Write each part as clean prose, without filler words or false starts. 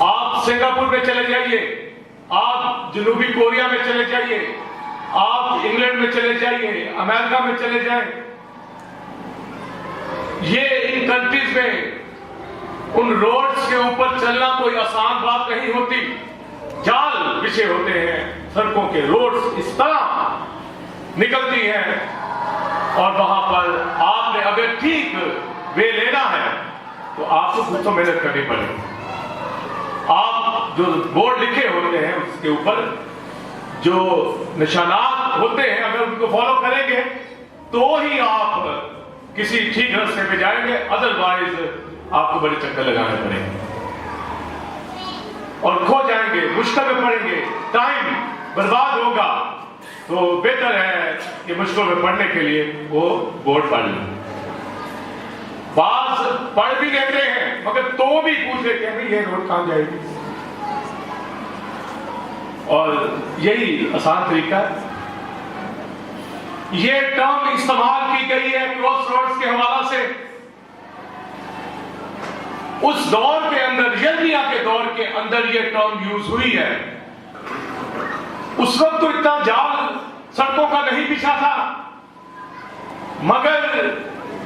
آپ سنگاپور میں چلے جائیے، آپ جنوبی کوریا میں چلے جائیے، آپ انگلینڈ میں چلے جائیے، امریکہ میں چلے جائیں، یہ ان کنٹریز میں ان روڈز کے اوپر چلنا کوئی آسان بات نہیں ہوتی، جال بچھے ہوتے ہیں، سڑکوں کے روڈز اس طرح نکلتی ہیں، اور وہاں پر آپ نے اگر ٹھیک وے لینا ہے تو آپ کو کچھ تو محنت کرنی پڑے گی۔ آپ جو بورڈ لکھے ہوتے ہیں اس کے اوپر جو نشانات ہوتے ہیں، اگر ان کو فالو کریں گے تو ہی آپ کسی ٹھیک راستے پہ جائیں گے، ادروائز آپ کو بڑے چکر لگانے پڑیں گے اور کھو جائیں گے، مشکل میں پڑیں گے، ٹائم برباد ہوگا۔ تو بہتر ہے کہ مشکل میں پڑھنے کے لیے وہ بورڈ پڑھ لیں۔ بعض پڑھ بھی لیتے ہیں مگر تو بھی پوچھ لیتے ہیں یہ روڈ کہاں جائے گی، اور یہی آسان طریقہ ہے۔ یہ ٹرم استعمال کی گئی ہے کراس روڈز کے حوالے سے، اس دور کے اندر، یرمیا کے دور کے اندر یہ ٹرم یوز ہوئی ہے۔ اس وقت تو اتنا جال سڑکوں کا نہیں بچھا تھا، مگر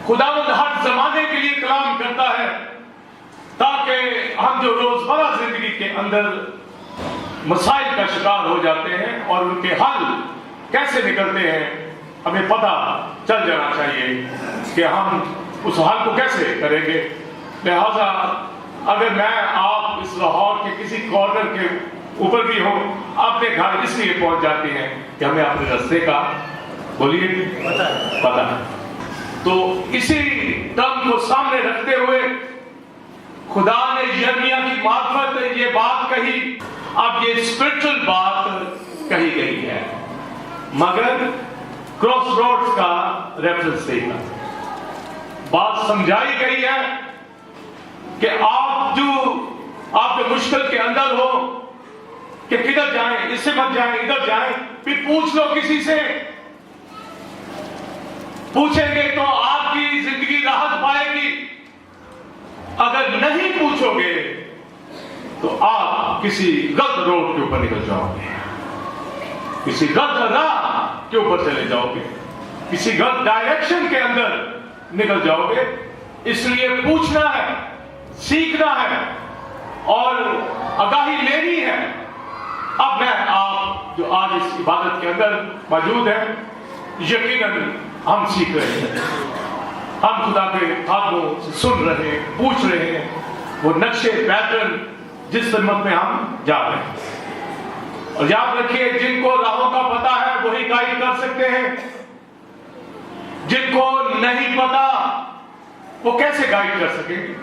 خداوند ہر زمانے کے لیے کلام کرتا ہے تاکہ ہم جو روزمرہ زندگی کے اندر مسائل کا شکار ہو جاتے ہیں اور ان کے حل کیسے نکلتے ہیں ہمیں پتہ چل جانا چاہیے کہ ہم اس حل کو کیسے کریں گے۔ لہذا اگر میں آپ اس لاہور کے کسی کارنر کے اوپر بھی ہو، اپنے گھر اس لیے پہنچ جاتے ہیں کہ ہمیں اپنے راستے کا بولیے پتہ ہے۔ تو اسی ٹرم کو سامنے رکھتے ہوئے خدا نے یرمیا کی معرفت یہ بات کہی۔ اب یہ اسپرچل بات کہی گئی ہے مگر کراس روڈز کا ریفرنس دیکھنا، بات سمجھائی گئی ہے کہ آپ جو مشکل کے اندر ہو کہ کدھر جائیں، اس سے مت جائیں، ادھر جائیں، پھر پوچھ لو کسی سے، پوچھیں گے تو آپ کی زندگی راحت پائے گی، اگر نہیں پوچھو گے تو آپ کسی غلط روڈ کے اوپر نکل جاؤ گے، کسی غلط راہ کے اوپر چلے جاؤ گے، کسی غلط ڈائریکشن کے اندر نکل جاؤ گے۔ اس لیے پوچھنا ہے، سیکھنا ہے اور آگاہی لینی ہے۔ اب میں آپ جو آج اس عبادت کے اندر موجود ہیں، یقیناً ہم سیکھ رہے ہیں، ہم خدا کے خادموں سے سن رہے ہیں، پوچھ رہے ہیں، وہ نقشے پیٹرن جس سمت میں ہم جا رہے ہیں۔ اور یاد رکھیے جن کو راہوں کا پتہ ہے وہی گائیڈ کر سکتے ہیں، جن کو نہیں پتا وہ کیسے گائیڈ کر سکیں گے۔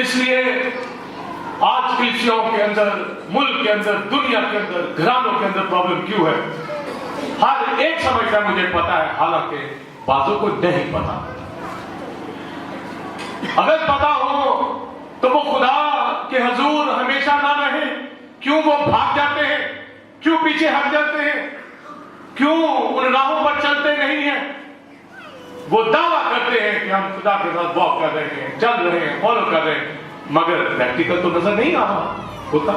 اس لیے آج کلیسیوں کے اندر، ملک کے اندر، دنیا کے اندر، گھرانوں کے اندر پرابلم کیوں ہے؟ ہر ایک سمجھتا ہے مجھے پتا ہے، حالانکہ بعضوں کو نہیں پتا۔ اگر پتا ہو تو وہ خدا کے حضور ہمیشہ نہ رہے، کیوں وہ بھاگ جاتے ہیں، کیوں پیچھے ہٹ جاتے ہیں، کیوں ان راہوں پر چلتے نہیں ہیں؟ وہ دعویٰ کرتے ہیں کہ ہم خدا کے ساتھ واک کر رہے ہیں، چل رہے ہیں، فالو کر رہے ہیں، مگر پریکٹیکل تو نظر نہیں آ رہا ہوتا،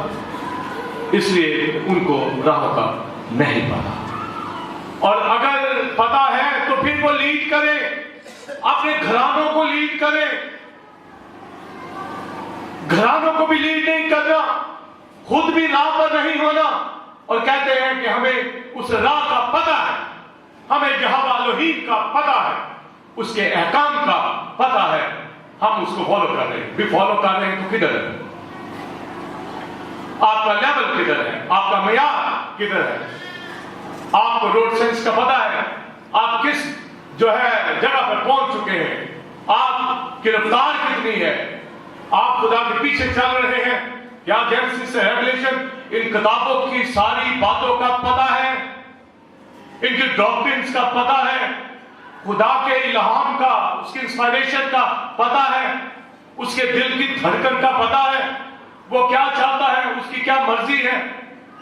اس لیے ان کو راہوں کا نہیں پتا۔ اور اگر پتا ہے تو پھر وہ لیڈ کرے، اپنے گھرانوں کو لیڈ کرے۔ گھرانوں کو بھی لیڈ نہیں کرنا، خود بھی راہ پر نہیں ہونا، اور کہتے ہیں کہ ہمیں اس راہ کا پتا ہے، ہمیں یہوہ الوہیم کا پتا ہے، اس کے احکام کا پتا ہے، ہم اس کو فالو کر رہے ہیں۔ بھی فالو کر رہے ہیں تو کدھر ہے؟ آپ کا لیول کدھر ہے؟ آپ کا معیار کدھر ہے؟ آپ کو روڈ سینس کا پتا ہے؟ آپ کس جگہ پر پہنچ چکے ہیں؟ آپ کی رفتار کتنی ہے؟ آپ خدا کے پیچھے چل رہے ہیں یا جینیسس سے ریویلیشن ان کتابوں کی ساری باتوں کا پتا ہے، ان کی ڈاکٹرنز کا پتا ہے، خدا کے الہام کا، اس کی انسپائریشن کا پتا ہے، اس کے دل کی دھڑکن کا پتا ہے، وہ کیا چاہتا ہے، اس کی کیا مرضی ہے،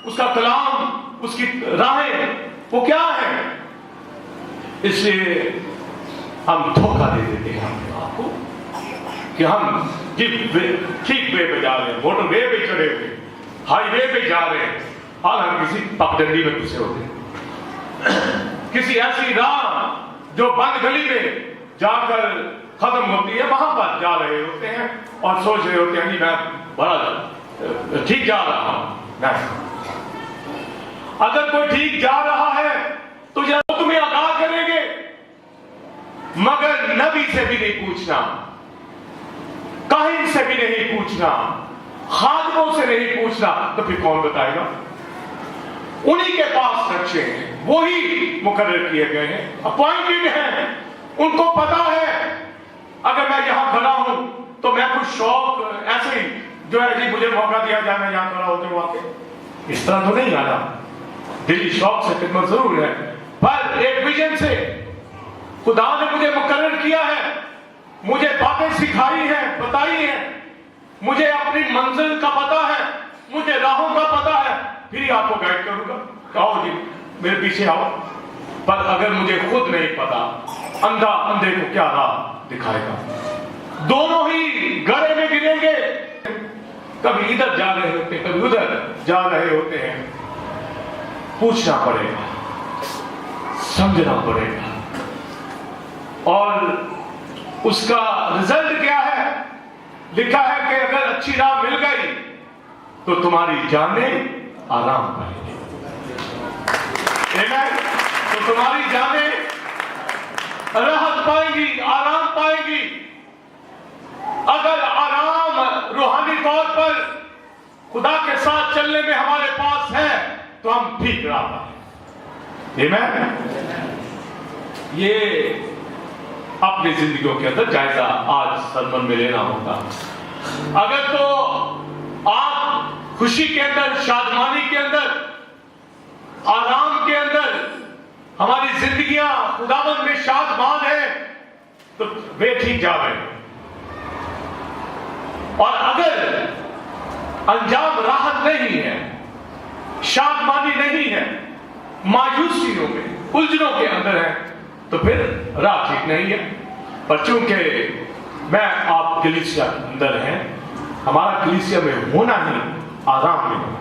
اس کا کلام، اس کی راہیں وہ کیا ہے۔ اس لیے ہم دھوکہ دے دیتے ہیں اپنے آپ کو، کہ ہم ٹھیک وے پہ جا رہے ہیں, موٹر وے پہ چڑھے ہوئے, ہائی وے پہ جا رہے ہیں, اور ہم کسی پگڈنڈی میں گھسے ہوتے ہیں, کسی ایسی راہ جو بند گلی میں جا کر ختم ہوتی ہے وہاں پر جا رہے ہوتے ہیں اور سوچ رہے ہوتے ہیں کہ میں بڑا ٹھیک جا رہا ہوں. اگر کوئی ٹھیک جا رہا ہے تو تمہیں آگاہ کریں گے, مگر نبی سے بھی نہیں پوچھنا, کاہن سے بھی نہیں پوچھنا, خادموں سے نہیں پوچھنا, تو پھر کون بتائے گا؟ انہی کے پاس نقشے ہیں, وہی مقرر کیے گئے ہیں, اپوائنٹڈ ہیں, ان کو پتا ہے اگر میں یہاں کھڑا ہوں تو میں کچھ شوق ایسے ہی جو ہے جی مجھے موقع دیا جائے میں یہاں کھڑا ہوتے ہوا کے اس طرح تو نہیں آنا. دلی شوق سے خدمت ضرور ہے, پر ایک ویژن سے خدا نے مجھے مقرر کیا ہے, مجھے باتیں سکھائی ہیں, بتائی ہیں, مجھے اپنی منزل کا پتا ہے, مجھے راہوں کا پتا ہے, پھر ہی آپ کو گائیڈ کروں گا. کہو جی میرے پیچھے آؤ. پر اگر مجھے خود نہیں پتا, اندھا اندھے کو کیا راہ دکھائے گا؟ دونوں ہی گڑھے میں گریں گے, کبھی ادھر جا رہے ہوتے ہیں, کبھی ادھر جا رہے ہوتے ہیں. پوچھنا پڑے گا, سمجھنا پڑے گا, اور اس کا رزلٹ کیا ہے؟ لکھا ہے کہ اگر اچھی راہ مل گئی تو تمہاری جانیں آرام پائیں گی. تو تمہاری جانیں راحت پائیں گی, آرام پائیں گی. اگر آرام روحانی طور پر خدا کے ساتھ چلنے میں ہمارے پاس ہے تو ہم ٹھیک راہ پائیں. یہ اپنی زندگیوں کے اندر جائزہ آج سرمن میں لینا ہوگا. اگر تو آپ خوشی کے اندر, شادمانی کے اندر, آرام کے اندر ہماری زندگیاں خداوند میں شادمان ہیں تو وہ ٹھیک جا رہے ہیں. اور اگر انجام راحت نہیں ہے, شادمانی نہیں ہے, مایوسیوں میں, الجھنوں کے اندر ہے, تو پھر راہ ٹھیک نہیں ہے. پر چونکہ میں آپ کلیسیا کے اندر ہیں, ہمارا کلیسیا میں ہونا ہی آرام میں ہونا,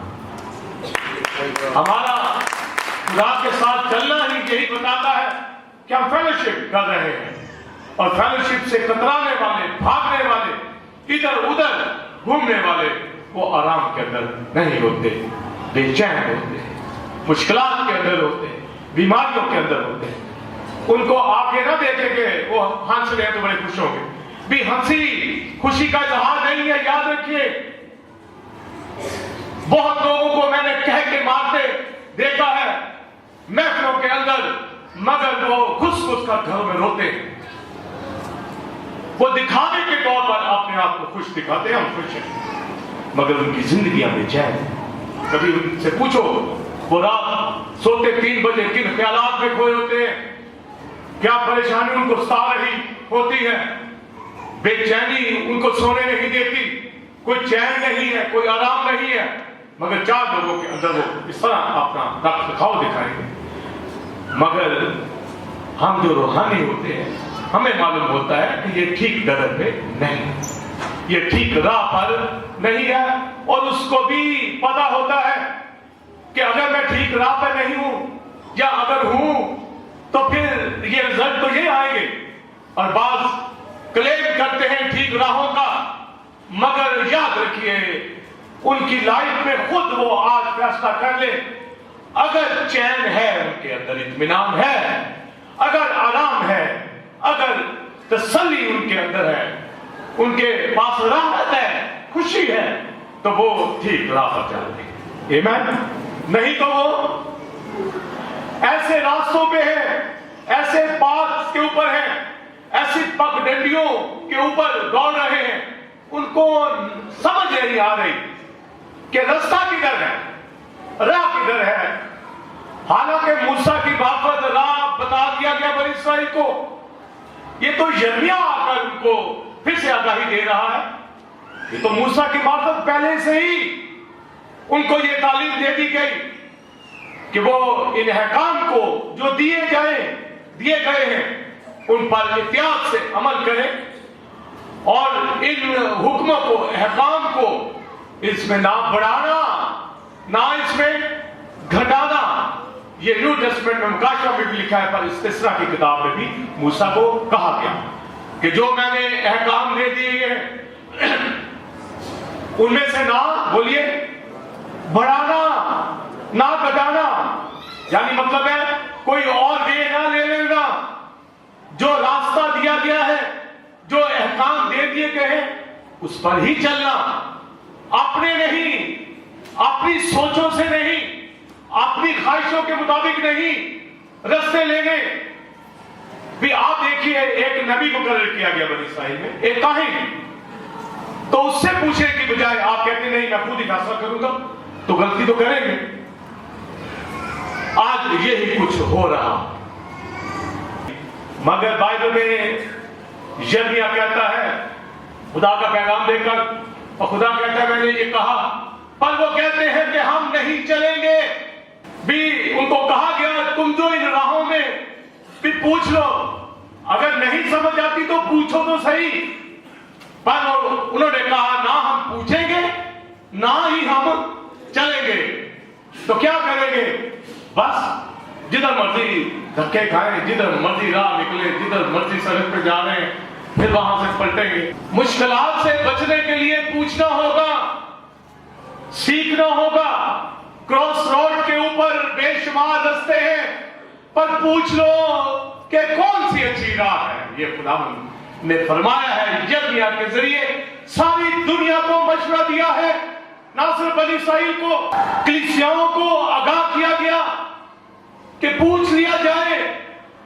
ہمارا خدا کے ساتھ چلنا ہی یہی بتاتا ہے کہ ہم فیلوشپ کر رہے ہیں. اور فیلوشپ سے کترانے والے, بھاگنے والے, ادھر ادھر گھومنے والے وہ آرام کے اندر نہیں ہوتے, بے چین ہوتے ہیں, مشکلات کے اندر ہوتے ہیں, بیماریوں کے اندر ہوتے ہیں. ان کو آگے نہ دیکھیں گے وہ ہنس رہے ہیں تو بڑے خوش ہوں گے. بھی ہنسی خوشی کا اظہار نہیں ہے. یاد رکھیے, بہت لوگوں کو میں نے کہہ کے مارتے دیکھا ہے محفلوں کے اندر, مگر وہ گھس گھس کر گھروں میں روتے ہیں. وہ دکھانے کے طور پر اپنے آپ کو خوش دکھاتے ہیں, ہم خوش ہیں, مگر ان کی زندگیاں بے چین. کبھی ان سے پوچھو وہ رات سوتے 3 بجے کن خیالات میں کھوئے ہوتے ہیں, کیا پریشانی ان کو ستا رہی ہوتی ہے, بے چینی ان کو سونے نہیں دیتی, کوئی چین نہیں ہے, کوئی آرام نہیں ہے, مگر 4 لوگوں کے اندر وہ اس طرح اپنا رکھ رکھاؤ دکھائیں گے. مگر ہم جو روحانی ہوتے ہیں ہمیں معلوم ہوتا ہے کہ یہ ٹھیک ڈگر پہ نہیں, یہ ٹھیک راہ پر نہیں ہے. اور اس کو بھی پتا ہوتا ہے کہ اگر میں ٹھیک راہ پہ نہیں ہوں, یا اگر ہوں تو پھر یہ رزلٹ تو یہ آئیں گے. اور بعض کلیم کرتے ہیں ٹھیک راہوں کا, مگر یاد رکھیے ان کی لائف میں خود وہ آج فیصلہ کر لے, اگر چین ہے ان کے اندر, اطمینان ہے, اگر آرام ہے, اگر تسلی ان کے اندر ہے, ان کے پاس راحت ہے, خوشی ہے, تو وہ ٹھیک راہ پر چلتے ہیں. آمین. نہیں تو وہ ایسے راستوں پہ ہیں, ایسے پاتھ کے اوپر ہیں, ایسی پگڈنڈیوں کے اوپر دوڑ رہے ہیں, ان کو سمجھ نہیں آ رہی کہ رستہ کدھر ہے, راہ کدھر ہے. حالانکہ موسیٰ کی بابت راہ بتا دیا گیا بنی اسرائیل کو, یہ تو یرمیا آ کر ان کو پھر سے آگاہی دے رہا ہے. یہ تو موسیٰ کی بابت پہلے سے ہی ان کو یہ تعلیم دے دی گئی کہ وہ ان احکام کو جو دیے گئے ہیں ان پر احتیاط سے عمل کریں. اور ان حکموں کو احکام کو اس میں نہ بڑھانا نہ اس میں گھٹانا. یہ نیو ٹیسٹمنٹ میں مکاشفہ میں بھی لکھا ہے, پر استثنا کی کتاب میں بھی موسیٰ کو کہا گیا کہ جو میں نے احکام دے دیے ہیں ان میں سے نہ بولیے بڑھانا نہ گھٹانا. یعنی مطلب ہے کوئی اور وے نہ لے لینا. جو راستہ دیا گیا ہے, جو احکام دے دیے گئے ہیں, اس پر ہی چلنا, اپنے نہیں, اپنی سوچوں سے نہیں, اپنی خواہشوں کے مطابق نہیں رستے لینے. بھی آپ دیکھیے ایک نبی مقرر کیا گیا بنی اسرائیل میں, ایک کاہن, تو اس سے پوچھنے کی بجائے آپ کہتے نہیں میں خود ہی فیصلہ کروں گا, تو غلطی تو کریں گے. آج یہی کچھ ہو رہا. مگر بائبل میں یرمیا کہتا ہے خدا کا پیغام دے کر, اور خدا کہتا ہے میں نے یہ کہا, پر وہ کہتے ہیں کہ ہم نہیں چلیں گے. بھی ان کو کہا گیا تم جو ان راہوں میں بھی پوچھ لو, اگر نہیں سمجھ آتی تو پوچھو تو صحیح. پر انہوں نے کہا نہ ہم پوچھیں گے نہ ہی ہم چلیں گے. تو کیا کریں گے؟ بس جدھر مرضی دھکے کھائیں, جدھر مرضی راہ نکلے, جدھر مرضی سڑک پہ جا رہے ہیں, پھر وہاں سے پلٹیں گے. مشکلات سے بچنے کے لیے پوچھنا ہوگا, سیکھنا ہوگا. کراس روڈ کے اوپر بے شمار رستے ہیں, پر پوچھ لو کہ کون سی اچھی راہ ہے. یہ خدا نے فرمایا ہے یرمیا کے ذریعے, ساری دنیا کو مشورہ دیا ہے. نہ صرف بنی اسرائیل کو, کلیسیاؤں کو آگاہ کیا گیا کہ پوچھ لیا جائے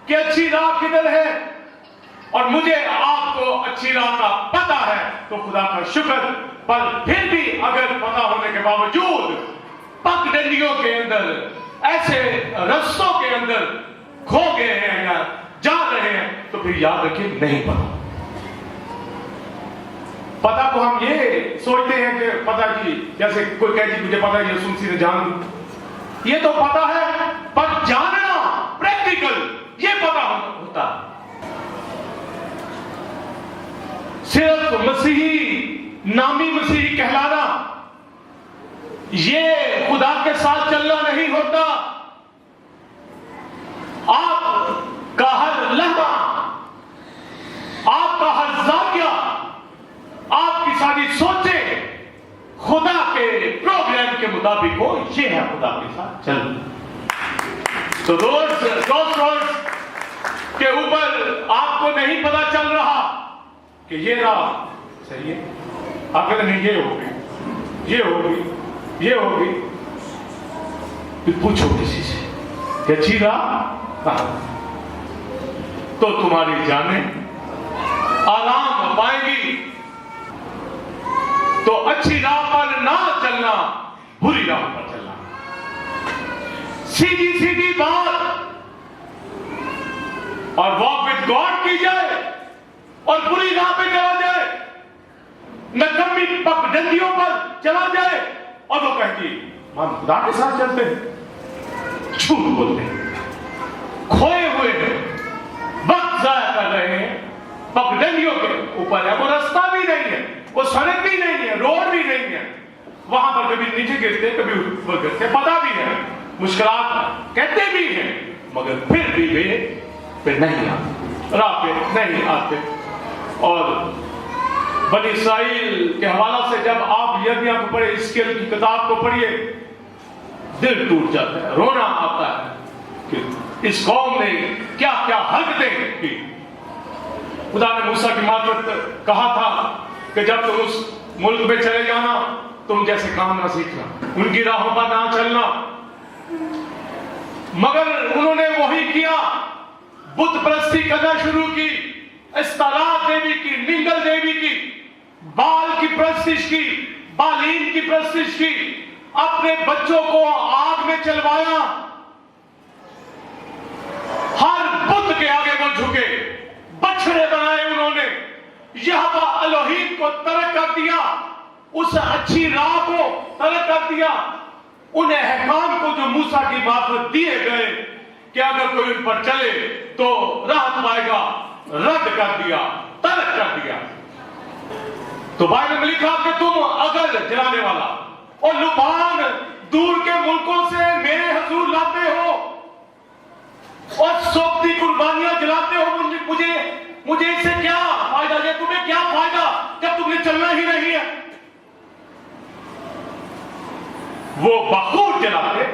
کہ اچھی راہ کدھر ہے. اور مجھے آپ کو اچھی راہ کا پتہ ہے تو خدا کا شکر, پر پھر بھی اگر پتہ ہونے کے باوجود پگ ڈنڈیوں کے اندر, ایسے رستوں کے اندر کھو گئے ہیں یا جا رہے ہیں, تو پھر یاد رکھیں نہیں پتا. پتہ کو ہم یہ سوچتے ہیں کہ پتہ جی, جیسے کوئی کہے جی مجھے پتہ ہے یسوع مسیح نے جان دی, یہ تو پتہ ہے, پر جاننا پریکٹیکل یہ پتہ ہوتا ہے. صرف مسیحی, نامی مسیحی کہلانا, یہ خدا کے ساتھ چلنا نہیں ہوتا. آپ کا ہر لمحہ, آپ کا ہر زاویہ, آپ کی ساری سوچیں خدا کے پروگرام کے مطابق ہو. یہ ہے خدا کے ساتھ چلنا. تو روز کے اوپر آپ کو نہیں پتا چل رہا کہ یہ راہ صحیح ہے, آپ کہتے نہیں یہ ہوگی, یہ ہوگی, یہ ہوگی. پھر پوچھو کسی سے کہ اچھی راہ کہاں, تو تمہاری جانیں آرام پائیں گی. تو اچھی راہ پر نہ چلنا, بری راہ پر چلنا. سیدھی سیدھی بات اور واک وتھ گاڈ کی جائے, اور بری راہ پہ چلا جائے, نکمی پگ ڈنڈیوں پر چلا جائے, اور وہ کہتی ہم خدا کے ساتھ چلتے ہیں. جھوٹ بولتے ہیں, کھوئے ہوئے ہیں, وقت ضائع کر رہے ہیں, پگ ڈنڈیوں کے اوپر ہے. وہ رستہ بھی نہیں ہے, وہ سڑک بھی نہیں ہے, روڈ بھی نہیں ہے. وہاں پر کبھی نیچے گرتے, کبھی اوپر گرتے, پتہ بھی ہے, مشکلات کہتے بھی ہیں, مگر پھر بھی وہ نہیں آتے, راہ پہ نہیں آتے. اور بنی اسرائیل کے حوالہ سے جب آپ یرمیا کو پڑھے, حزقیل کی کتاب کو پڑھیے, دل ٹوٹ جاتا ہے, رونا آتا ہے کہ اس قوم نے کیا کیا حرکتیں کی. خدا نے موسیٰ کی معرفت کہا تھا کہ جب تم اس ملک میں چلے جانا, تم جیسے کام نہ سیکھنا, ان کی راہوں پر نہ چلنا. مگر انہوں نے وہی کیا, بت پرستی کرنا شروع کی, استارات دیوی کی, ننگل دیوی کی, بال کی پرستش کی, بالین کی پرستش کی, اپنے بچوں کو آگ میں چلوایا. ہر بت کے آگے وہ جھکے, بچڑے بنائے انہوں نے, یہوہ الوہیم کو ترک کر دیا, اس اچھی راہ کو ترک کر دیا. ان احکام کو جو موسیٰ کی معرفت دیے گئے کہ اگر کوئی ان پر چلے تو راحت پائے گا, رد کر دیا, ترک کر دیا. تو بائبل میں لکھا کہ تم اگر جلانے والا اور لبان دور کے ملکوں سے میرے حضور لاتے ہو اور سوگتی قربانیاں جلاتے ہو، مجھے اس سے کیا فائدہ ہے؟ تمہیں کیا فائدہ جب تم نے چلنا ہی نہیں ہے؟ وہ بخور جلاتے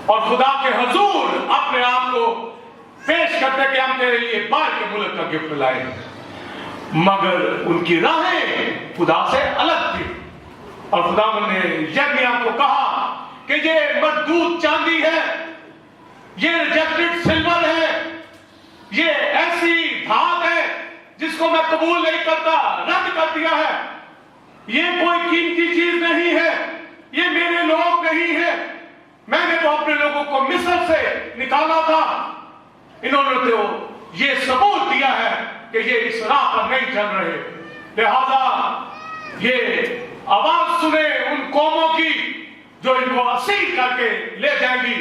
اور خدا کے حضور اپنے آپ کو پیش کرتے کہ ہم تیرے لیے باہر کے ملک کا گفٹ لائے، مگر ان کی راہیں خدا سے الگ تھی۔ اور خدا نے یرمیاہ کو کہا کہ یہ مردود چاندی ہے، یہ ریجیکٹڈ سلور ہے، یہ ایسی دھات ہے جس کو میں قبول نہیں کرتا، رد کر دیا ہے، یہ کوئی قیمتی چیز نہیں ہے، یہ میرے لوگ نہیں ہے، میں نے تو اپنے لوگوں کو مصر سے نکالا تھا۔ انہوں نے تو یہ ثبوت دیا ہے کہ یہ اس راہ پر نہیں چل رہے، لہذا یہ آواز سنے ان قوموں کی جو ان کو اسیر کر کے لے جائیں گی،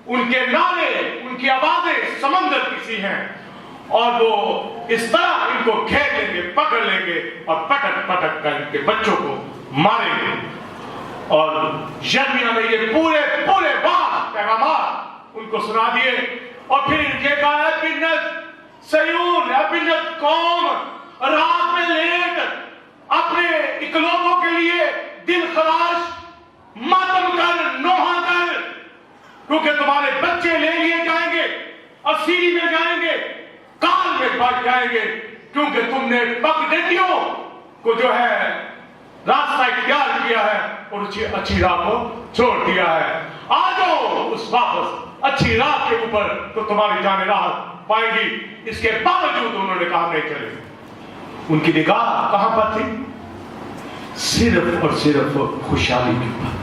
ان کے نعرے، ان کی آوازیں سمندر کی سی ہیں، اور وہ اس طرح ان کو کھینچ لیں گے، پکڑ لیں گے اور پٹک پٹک کر ان کے بچوں کو ماریں گے۔ اور یرمیاہ نے یہ پورے بات پیغامات ان کو سنا دیے، اور پھر یہ کہا ہے بنت سیون، بنت قوم، رات میں لیٹ اپنے اکلوتوں کے لیے دل خراش ماتم کر، نوحہ کر، کیونکہ تمہارے بچے لے لیے جائیں گے، اسیری میں جائیں گے، کال میں بچ جائیں گے، کیونکہ تم نے پگڈنڈیوں کو جو ہے راستہ اختیار کیا ہے اور اچھی راہ کو چھوڑ دیا ہے۔ آ جاؤ اس واپس اچھی راہ کے اوپر تو تمہاری جانیں راحت پائے گی۔ اس کے باوجود انہوں نے کہا نہیں چلے۔ ان کی نگاہ کہاں پر تھی؟ صرف اور صرف خوشحالی کے اوپر۔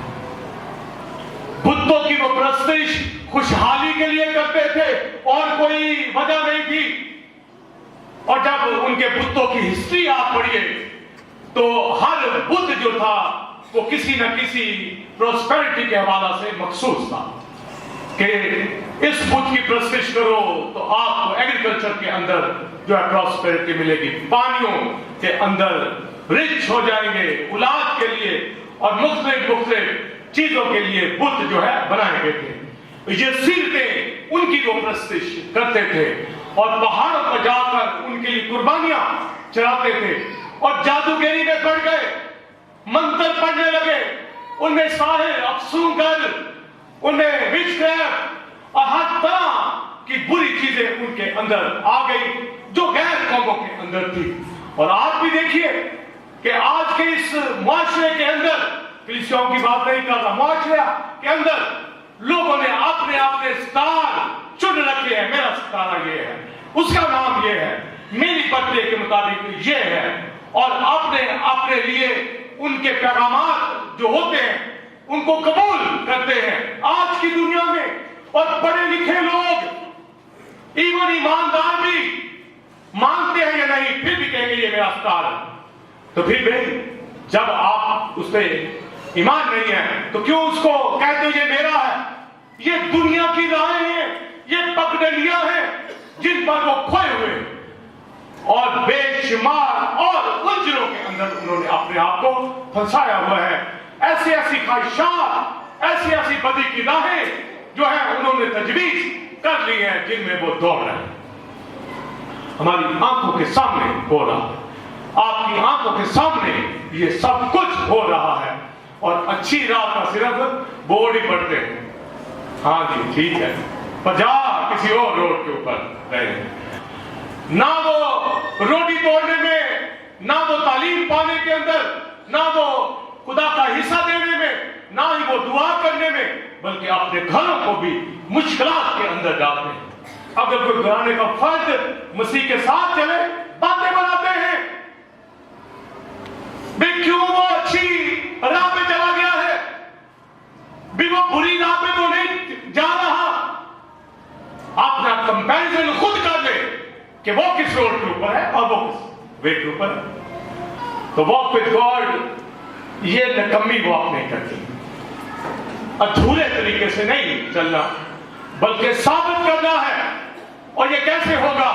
بتوں کی وہ پرستش خوشحالی کے لیے کرتے تھے اور کوئی وجہ نہیں تھی۔ اور جب ان کے بتوں کی ہسٹری آپ پڑھیے تو ہر بت جو تھا وہ کسی نہ کسی پروسپیرٹی کے حوالہ سے مخصوص تھا کہ اس بت کی پرستش کرو تو آپ کو ایگریکلچر کے اندر جو ہے پروسپیرٹی ملے گی، پانیوں کے اندر رچ ہو جائیں گے، اولاد کے لیے اور مختلف چیزوں کے لیے بت جو ہے بنائے گئے تھے۔ یہ سیرتیں ان کی وہ پرستش کرتے تھے اور پہاڑوں پر جا کر ان کے لیے قربانیاں چڑھاتے تھے، اور جادوگری میں پڑ گئے، منتر پڑھنے لگے، ان میں ساحر، افسونگر، ان میں وچ کرافٹ اور ہر طرح کی بری چیزیں ان کے اندر آ گئی جو غیر قوموں کے اندر تھی۔ اور آج بھی دیکھیے کہ آج کے اس معاشرے کے اندر، کلیسیاؤں کی بات نہیں کر رہا، معاشرے کے اندر لوگوں نے اپنے سٹار چن رکھے ہیں، میرا ستارہ یہ ہے، اس کا نام یہ ہے، میری برتھڈے کے مطابق یہ ہے، اور اپنے لیے ان کے پیغامات جو ہوتے ہیں ان کو قبول کرتے ہیں آج کی دنیا میں۔ اور پڑھے لکھے لوگ، ایون ایماندار بھی مانتے ہیں یا نہیں، پھر بھی کہیں گے یہ میرا ستار ہے۔ تو پھر بھی جب آپ اس پہ ایمان نہیں ہے تو کیوں اس کو کہتے ہو یہ میرا ہے؟ یہ دنیا کی راہیں ہیں، یہ پگڈنڈیاں ہیں جن پر وہ کھوئے ہوئے اور بے شمار اور الجھنوں کے اندر انہوں نے اپنے آپ کو پھنسایا ہوا ہے۔ ایسی خواہشات، ایسی بدی کی راہیں جو ہے انہوں نے تجویز کر لی ہیں جن میں وہ دوڑ رہے ہیں۔ ہماری آنکھوں کے سامنے ہو رہا ہے، آپ کی آنکھوں کے سامنے یہ سب کچھ ہو رہا ہے، اور اچھی راہ کا صرف بورڈ ہی پڑھتے ہیں، ہاں جی ٹھیک ہے، پر جا کسی اور روڈ کے اوپر رہے، نہ وہ روٹی توڑنے میں، نہ وہ تعلیم پانے کے اندر، نہ وہ خدا کا حصہ دینے میں، نہ ہی وہ دعا کرنے میں، بلکہ اپنے گھروں کو بھی مشکلات کے اندر ڈالتے ہیں۔ اگر کوئی گھرانے کا فرد مسیح کے ساتھ چلے، باتیں بناتے ہیں بھی کیوں وہ اچھی راہ پہ چلا گیا ہے، بھی وہ بری راہ پہ تو نہیں جا رہا۔ اپنا کمپیریزن خود کر لے کہ وہ کس روڈ کے اوپر ہے اور وہ کس وے کے اوپر ہے۔ تو واک وتھ گاڈ یہ نکمی واک نہیں کرتی، ادھورے طریقے سے نہیں چلنا، بلکہ ثابت کرنا ہے۔ اور یہ کیسے ہوگا؟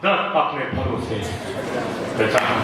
درخت اپنے پھلوں سے پہچانا۔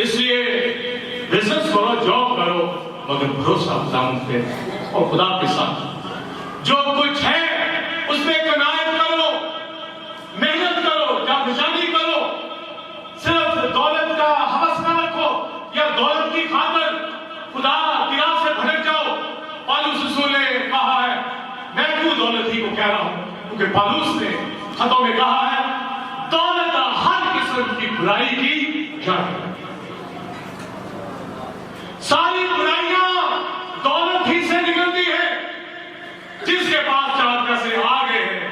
اس لیے بزنس کرو، جاب کرو، مگر بھروسہ خدا پہ اور خدا کے ساتھ جو کچھ ہے اس میں کنایت کرو، محنت کرو، جانفشانی کرو، صرف دولت کا ہوس نہ رکھو یا دولت کی خاطر خدا کی راہ سے بھٹک جاؤ۔ پالوس رسول نے کہا ہے، میں کیوں دولت ہی کو کہہ رہا ہوں، کیونکہ پالوس نے خطوں میں کہا ہے دولت ہر قسم کی برائی کی جڑ ہے۔ ساری برائیاں دولت ہی سے نکلتی ہیں۔ جس کے پاس چار پیسے آ گئے ہیں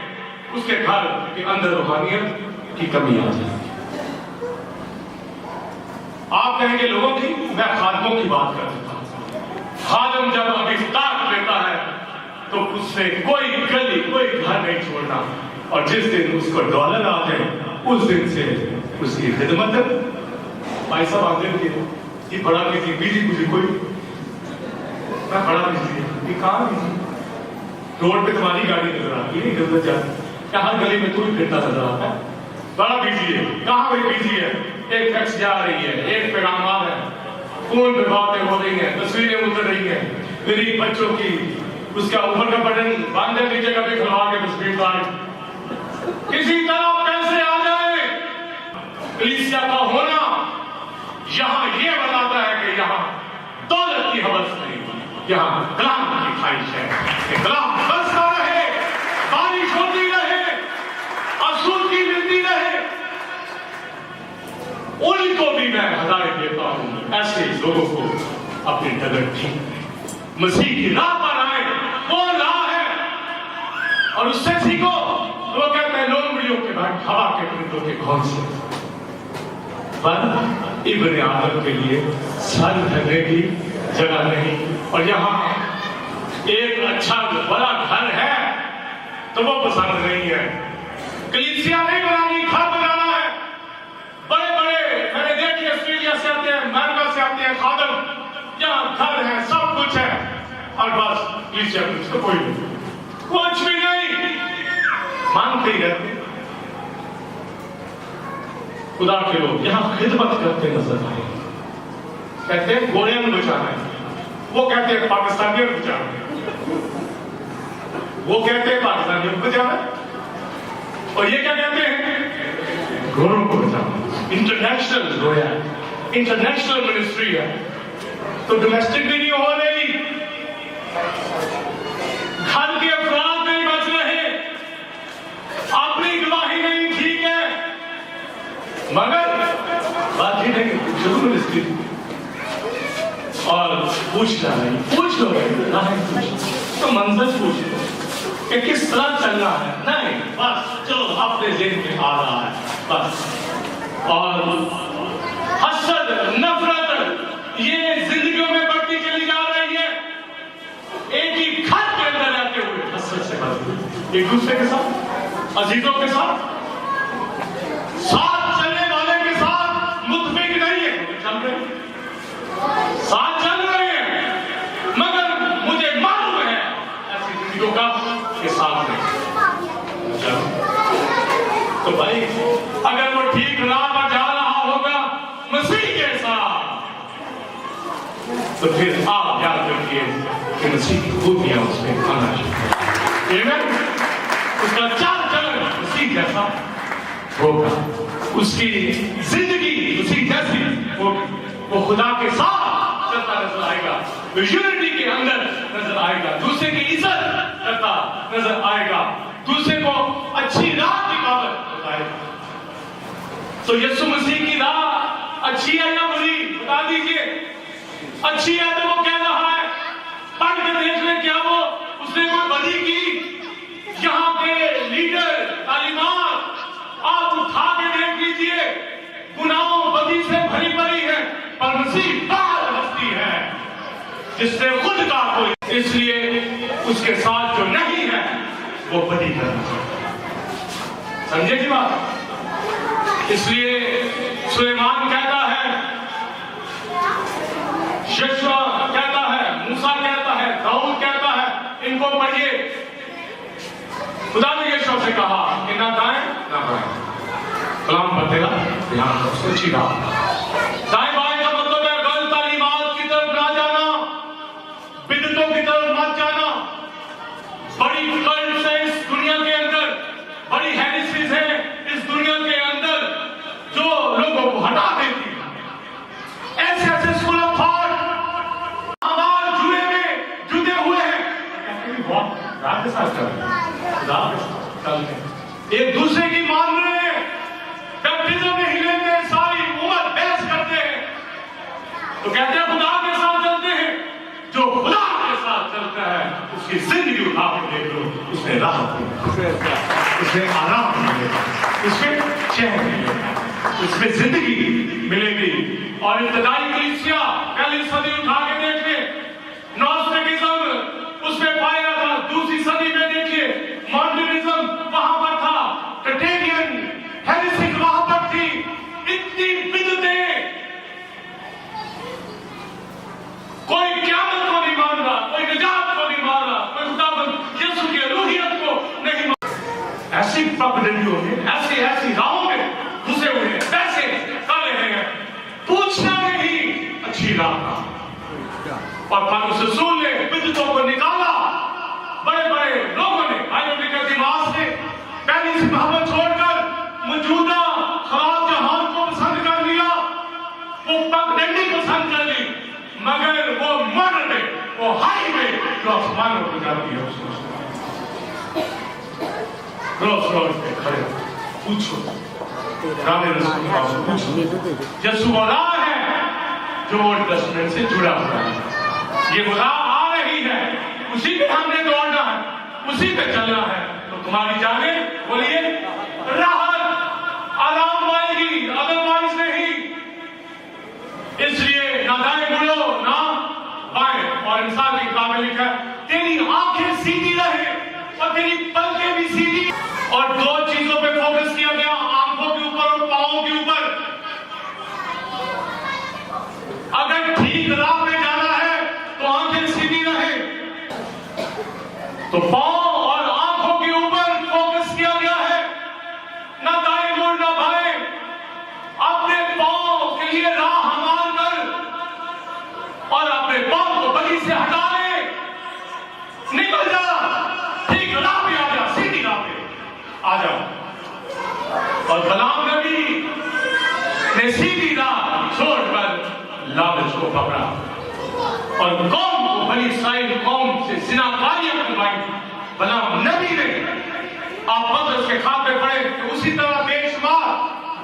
اس کے گھر کے اندر روحانیت کی کمی آ جاتی ہے۔ آپ کہیں گے لوگوں کی، میں خادموں کی بات کر دیتا ہوں۔ خادم جب ابھی اسٹارٹ لیتا ہے تو اس سے کوئی گلی، کوئی گھر نہیں چھوڑنا، اور جس دن اس کو ڈالر آ جائے اس دن سے اس کی خدمت بھائی صاحب آتے تھے یہ بڑا کسی بیجی مجھے کوئی میں بڑا بیجی یہ کہاں بیجی روڈ پہ تمہاری گاڑی نظر آتی ہے ادھر جاتی کیا ہر گلی میں تو ہی پھرتا نظر آتا ہے، بڑا بیجی ہے، کہاں کوئی بیجی ہے، ایک فیکس جا رہی ہے، ایک پیغامات ہے، فون پہ باتیں ہو رہی ہیں، تصویریں اتر رہی ہیں، میری بچوں کی اس کا اوپر کا بٹن باندھے نیچے کا بھی کھلوا کے تصویر کاٹ، کسی طرح پیسے آ جائے۔ کلیسیا کا ہونا یہاں یہ بتاتا ہے کہ یہاں دولت کی ہوس نہیں، یہاں کلام کی خواہش ہے کہ کلام برستا رہے، بارش ہوتی رہے، آسودگی ملتی رہے۔ ان کو بھی میں ہدایت دیتا ہوں ایسے لوگوں کو اپنی ڈگر ٹھیک مسیح کی راہ پر آئے، وہ راہ ہے، اور اس سے سیکھو۔ وہ کہتے ہیں لومڑیوں کے بعد ہوا کے پرندوں کے گھونسلے پر ابن آدم کے لیے سر دھرنے کی جگہ نہیں، اور یہاں ایک اچھا بڑا گھر ہے تو وہ پسند نہیں ہے۔ کلیسیا نہیں بنانی، گھر بنانا ہے۔ بڑے بڑے میں نے دیکھے آسٹریلیا سے آتے ہیں، امریکہ سے آتے ہیں خادم، یہاں گھر ہے، سب کچھ ہے، اور بس کلیسیا کچھ تو کوئی نہیں، کچھ بھی نہیں، مانگتے ہی رہتے۔ خدا کے لوگ یہاں خدمت کرتے نظر آئے، کہتے ہیں گوریاں بچانا ہے، وہ کہتے ہیں پاکستانیوں کو بچانا ہے، وہ کہتے ہیں پاکستانیوں کو بچانا ہے، اور یہ کیا کہتے ہیں گوروں کو بچانا۔ انٹرنیشنل گویا ہے، انٹرنیشنل منسٹری ہے، تو ڈومیسٹک بھی نہیں ہو رہی، گھر کے افراد نہیں بچ رہے، اپنی گواہی نہیں ٹھیک ہے، مگر بات ہی نہیں ضرور اس کی اور پوچھنا نہیں، پوچھ لو تو منظر پوچھ لو کہ کس طرح چلنا ہے، نہیں بس چلو اپنے ذہن میں آ رہا ہے بس۔ اور حسد، نفرت یہ زندگیوں میں بڑھتی چلی جا رہی ہے، ایک ہی گھر کے اندر رہتے ہوئے حسد سے بڑھتی، ایک دوسرے کے ساتھ، عزیزوں کے ساتھ، ساتھ چلنے والے کے ساتھ متفق نہیں ہے، چل رہے ہیں، ساتھ چل رہے ہیں، مگر مجھے معلوم ہے ایسی زندگیوں کا کے ساتھ نہیں۔ تو بھائی اگر وہ ٹھیک راہ پر جا رہا ہوگا مسیح کے ساتھ، تو پھر آپ یاد رکھیے کہ مسیح کی خوبیاں اس میں آنا چاہیے، اس کا چال چلن مسیح جیسا ہوگا، اس کی زندگی مسیح جیسی ہوگی، وہ خدا کے ساتھ چلتا نظر آئے گا، وہ یونٹی کے اندر نظر آئے گا، دوسرے کی عزت کرتا نظر آئے گا، دوسرے کو اچھی راہ کی بات بتائے گا۔ تو یسوع مسیح کی راہ اچھی ہے یا بری؟ بتا دیجئے۔ اچھی ہے تو وہ کہہ رہا ہے، پڑھ کے دیکھ لیں کیا وہ اس نے کوئی بدی کی؟ یہاں کے لیڈر تعلیمات آپ اٹھا کے دیکھ لیجئے، گناہوں بدی سے بھری پڑی ہے، پر مسیح باہر ہستی ہے جس نے خود کا کوئی، اس لیے اس کے ساتھ جو نہیں ہے وہ بدی کرنا چاہیے۔ سمجھے جی بات؟ اس لیے سلیمان کہتا ہے، یشوع کہتا ہے، موسیٰ کہتا ہے، داؤد کہتا ہے، ان کو پڑھیے، خدا نے یشوع سے کہا کہ نہ دائیں نہ بائیں، کلام پڑھتے رہو، دھیان رکھو، سچی بات، دائیں بائیں ایک دوسرے کی مان رہے ہیں, بیپٹزم نہیں لیتے, ساری امت بحث کرتے ہیں, تو کہتے ہیں خدا کے ساتھ چلتے ہیں. جو خدا کے ساتھ چلتا ہے اس کی زندگی اٹھا کے دیکھ لو, اس میں راحت ملے گا, اس میں آرام ملے گا, اس میں چین ملے گا, اس میں زندگی ملے گی. اور ابتدائی کلیسیا پہلی صدی اٹھا کے دیکھ لیں, نوسٹکزم اس میں پایا تھا. دوسری صدی میں دیکھیے مارٹنزم وہاں پر تھا, کٹیرین ہیریسک وہاں پر تھی. اتنی بدعتیں, کوئی قیامت کو نہیں مان رہا, کوئی نجات کو نہیں مان رہا, کوئی خداوند یسوع کی الوہیت کو نہیں مان رہا. ایسی پگڈنڈیوں میں, ایسی راہوں میں گھسے ہوئے ہیں, پیسے کر رہے ہیں, پوچھنا نہیں اچھی راہ کا. اور پالوس رسول نے بدعتوں کو نکالا. بڑے بڑے لوگوں نے آئیڈیولوجیکل دماغ سے پہلی سی محبت چھوڑ کر موجودہ خراب جہان کو پسند کر لیا, وہ پگڈنڈی پسند کر لی, مگر وہ مر میں, وہ ہائی میں جو آسمانوں کو جاتی ہے, اس کو روز روز پہ کھڑے پوچھو, راہ رسول کے پاس پوچھو. یسوع وہ راہ ہے جو اولڈ ٹیسٹمنٹ سے جڑا ہوا ہے. یہ وہ راہ آ رہی ہے, اسی پہ ہم نے دوڑنا ہے, اسی پہ چلنا ہے. تو تمہاری جانیں بولیے راحت آرام پائے گی, ادروائز نہیں. اس لیے نہ دائیں مڑو نہ بائیں. اور انسان کی کتاب میں لکھا ہے تیری آنکھیں سیدھی رہے اور تیری پلکیں بھی سیدھی. اور دو چیزوں پہ فوکس کیا گیا, آنکھوں کے اوپر اور پاؤں کے اوپر. اگر ٹھیک راہ پہ جانا ہے تو آنکھیں سیدھی رہے, تو پاؤں اور آنکھوں کے اوپر فوکس کیا گیا ہے, نہ دائیں مڑ نہ بائیں. اپنے پاؤں کے لیے راہ ہموار کر اور اپنے پاؤں کو بلی سے ہٹا لے, نکل جا, ٹھیک راہ پہ آ جا, سیدھی راہ پہ آ جا. اور بلعام نبی نے سیدھی راہ چھوڑ کر لالچ کو پکڑا اور قوم کو, بنی اسرائیل قوم سے زناکاریاں کروائی. بلعام نبی نے, آپ پطرس کے خط پہ پڑھیں کہ اسی طرح بے شمار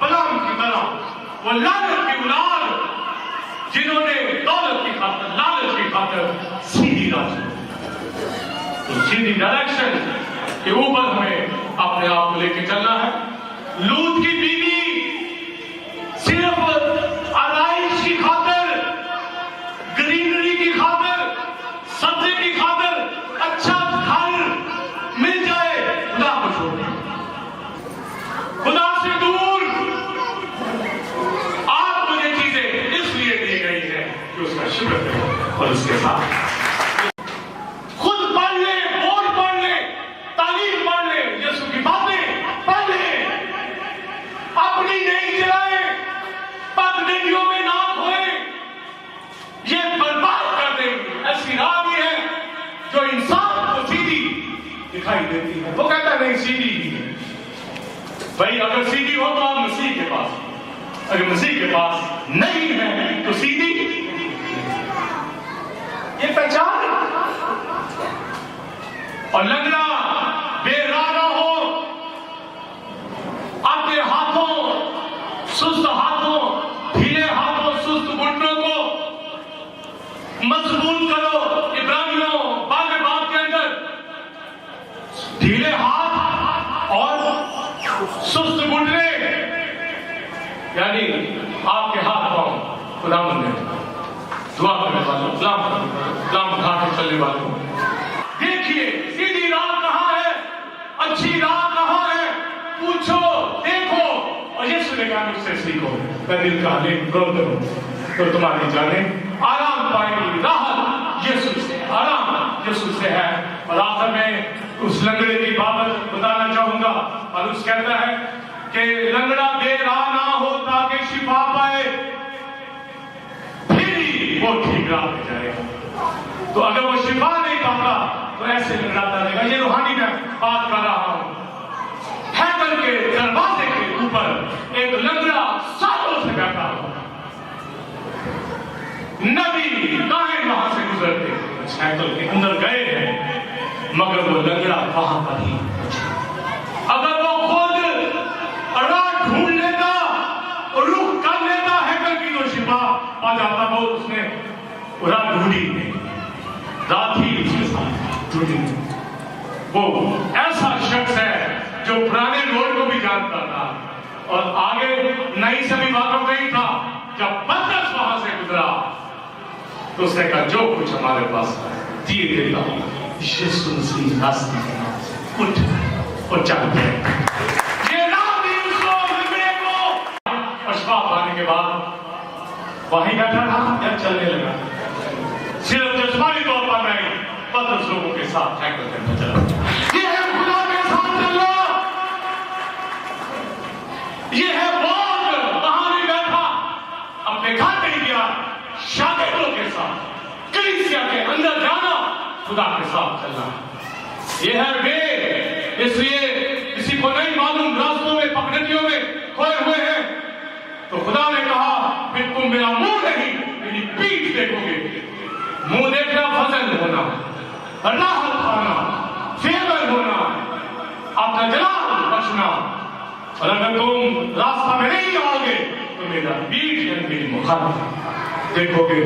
بلعام کی طرح وہ لعنت کی اولاد جنہوں نے دولت کی خاطر, لالچ کی خاطر سیدھی راہ چھوڑی. تو سیدھی ڈائریکشن کے اوپر ہمیں اپنے آپ کو لے کے چلنا ہے. لوط کی بیوی صرف آرائش کی خاطر, گرینری کی خاطر, سبزے کی خاطر, اچھا گھر مل جائے, خدا کو چھوڑ دیا, خدا سے دور. آپ کو یہ چیزیں اس لیے دی گئی ہے کہ اس کا شکر کریں اور اس کے ساتھ خود پڑھ لیں, بورڈ پڑھ لیں, تعلیم پڑھ لیں, یسوع کی باتیں پڑھ لیں, اپنی نہیں چلائیں, پگڈنڈیوں میں نہ کھوئیں, یہ برباد کر دیں گے. ایسی راہ بھی ہے جو انسان کو سیدھی دکھائی دیتی ہے, وہ کہتا ہے نہیں سیدھی ہی ہے. بھائی اگر سیدھی ہو تو آپ مسیح کے پاس, اگر مسیح کے پاس نہیں ہے تو سیدھی یہ پہچان. اور لنگڑا بے راہ نہ ہو, اپنے ہاتھوں, سست ہاتھوں, ڈھیلے ہاتھوں, سست گھٹنوں کو مضبوط کرو. عبرانیوں باب کے اندر ڈھیلے ہاتھ اور سست گھٹنے یعنی آپ کے ہاتھ پاؤں خداوند نے دعا کرنے والوں, کلام اٹھا کے چلنے والوں. دیکھیے سیدھی راہ کہاں ہے, اچھی راہ کہاں ہے, پوچھو, دیکھو. اور یسوع نے کہا مجھ سے سیکھو, میں دل کا حلیم روتے ہوں, تو تمہاری جانیں آرام پائیں گی. راحت یسوع سے, آرام یسوع سے ہے. اور آخر میں اس لنگڑے کی بابت بتانا چاہوں گا. اور اس کہتا ہے کہ لنگڑا بے راہ نہ ہو تاکہ شفا پائے, پھر ہی وہ ٹھیک راہ پہ جائے گا. تو اگر وہ شفا نہیں پاتا تو ایسے لنگڑاتا رہے گا. یہ روحانی میں بات کر رہا ہوں. ہیکل کے دروازے کے اوپر ایک لنگڑا سالوں سے بیٹھا ہوا, نبی کہیں وہاں سے گزرتے, ہیکل کے اندر گئے ہیں, مگر وہ لنگڑا وہاں پر ہی. اگر وہ چھوٹی وہ ایسا شخص ہے جو پرانے روڈ کو بھی جانتا تھا اور آگے نئی سے بھی واقف نہیں تھا. جب پترس وہاں سے گزرا تو اس نے کہا جو کچھ ہمارے پاس دیے دیتا ہوں. یسوع مسیح راستہ اٹھ اور چل پڑے. یہ رات بھی اس کو لنگڑے کو اشفا پانے کے بعد وہیں بیٹھا رہا یا چلنے لگا. صرف جسمانی طور پر نہیں, پترس لوگوں کے ساتھ سائیکل کرنا چلا. یہ ہے خدا کے ساتھ چلنا. یہ ہے بہت کہاں نہیں بیٹھا, اپنے گھر نہیں گیا, شاگردوں کے ساتھ کلیسیا کے اندر جانا, خدا کے ساتھ چلنا. یہ ہے بے, اس لیے کسی کو نہیں معلوم راستوں میں پگڈنڈیوں میں کھوئے ہوئے ہیں تو خدا نے کہا پھر تم میرا منہ نہیں میری پیٹھ دیکھو گے. منہ دیکھنا فضل ہونا, راحت پانا, فیور ہونا, اپنا جلال بچنا. اور اگر تم راستہ میں نہیں آؤ گے تو میرا پیٹھ یعنی میری مخالف دیکھو گے.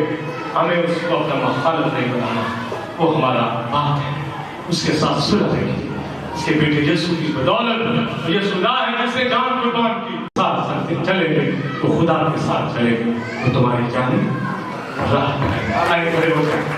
ہمیں اس کو اپنا مخالف نہیں بنانا, وہ ہمارا باپ ہے, اس کے ساتھ صلح ہے, اس کے بیٹے یسوع کی بدولت. یہ خدا ہے جس نے جان قربان کی. ساتھ ساتھ چلیں گے تو خدا کے ساتھ چلیں گے تو تمہاری جان راہ آئے کھڑے ہو جائیں.